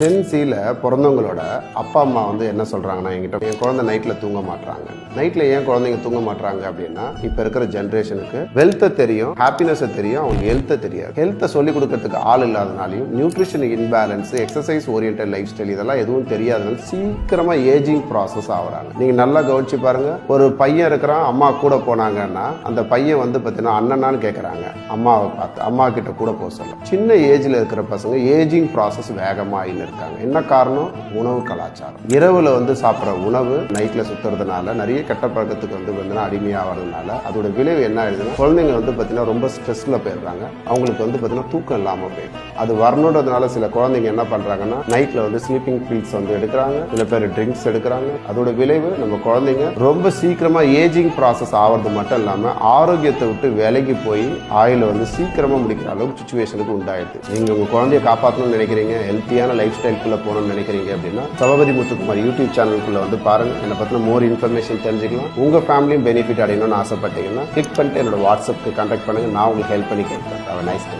ஜென்சியில் பிறந்தவங்களோட அப்பா அம்மா வந்து என்ன சொல்கிறாங்கன்னா என்கிட்ட என் குழந்தை நைட்டில் தூங்க மாட்டாங்க. நைட்டில் ஏன் குழந்தைங்க தூங்க மாட்டாங்க அப்படின்னா இப்போ இருக்கிற ஜென்ரேஷனுக்கு வெல்த்தை தெரியும், ஹாப்பினஸை தெரியும், அவங்க ஹெல்த்தை தெரியாது. ஹெல்த்தை சொல்லிக் கொடுக்கறதுக்கு ஆள் இல்லாதனாலையும் nutrition imbalance, exercise orient lifestyle இதெல்லாம் எதுவும் தெரியாதனால சீக்கிரமாக ஏஜிங் ப்ராசஸ் ஆகுறாங்க. நீங்கள் நல்லா கவனிச்சு பாருங்க, ஒரு பையன் இருக்கிறான், அம்மா கூட போனாங்கன்னா அந்த பையன் வந்து பார்த்தீங்கன்னா அண்ணனான்னு கேட்குறாங்க, அம்மாவை பார்த்து அம்மா கிட்ட கூட போக சொல்ல. சின்ன ஏஜில் இருக்கிற பசங்க ஏஜிங் ப்ராசஸ் வேகமாக இருக்காங்க. என்ன காரணம்? உணவு கலாச்சாரம். இரவுல வந்து சாப்பிட்ற உணவு நைட்ல சுத்துறதுனால நிறைய கெட்ட பழக்கத்துக்கு வந்து அடிமையாகிறதுனால அதோட விளைவு என்ன ஆயிடுதுன்னா குழந்தைங்க வந்து பார்த்தீங்கன்னா ரொம்ப ஸ்ட்ரெஸ்ல போயிடுறாங்க. அவங்களுக்கு வந்து பார்த்தீங்கன்னா தூக்கம் இல்லாமல் போயிடும். அது வரணுன்றதுனால சில குழந்தைங்க என்ன பண்றாங்கன்னா நைட்ல வந்து ஸ்லீப்பிங் பில்ஸ் வந்து எடுக்கிறாங்க, சில பேர் ட்ரிங்க்ஸ் எடுக்கிறாங்க. அதோட விளைவு நம்ம குழந்தைங்க ரொம்ப சீக்கிரமா ஏஜிங் ப்ராசஸ் ஆகிறது மட்டும் இல்லாம ஆரோக்கியத்தை விட்டு விலகி போய் ஆயுள வந்து சீக்கிரமா முடிக்கிற அளவுக்கு சுச்சுவேஷனுக்கு உண்டாயிடுது. நீங்க உங்க குழந்தைய காப்பாற்றணும்னு நினைக்கிறீங்க, ஹெல்த்தியான லைஃப் ஸ்டைல்குள்ள போகணும்னு நினைக்கிறீங்க அப்படின்னா சபாபதி முத்துக்குமார் யூடியூப் சேனலுக்குள்ள வந்து பாருங்க. என்னை பத்தின மோர் இன்ஃபர்மேஷன் தெரிஞ்சுக்கலாம். உங்க ஃபேமிலியும் பெனிஃபிட் அடையணும்னு ஆசைப்பட்டீங்கன்னா கிளிக் பண்ணிட்டு என்னோட வாட்ஸ்அப்க்கு கான்டாக்ட் பண்ணுங்க. நான் உங்களுக்கு ஹேல்ப் பண்ணி கேட்பேன். Nice day.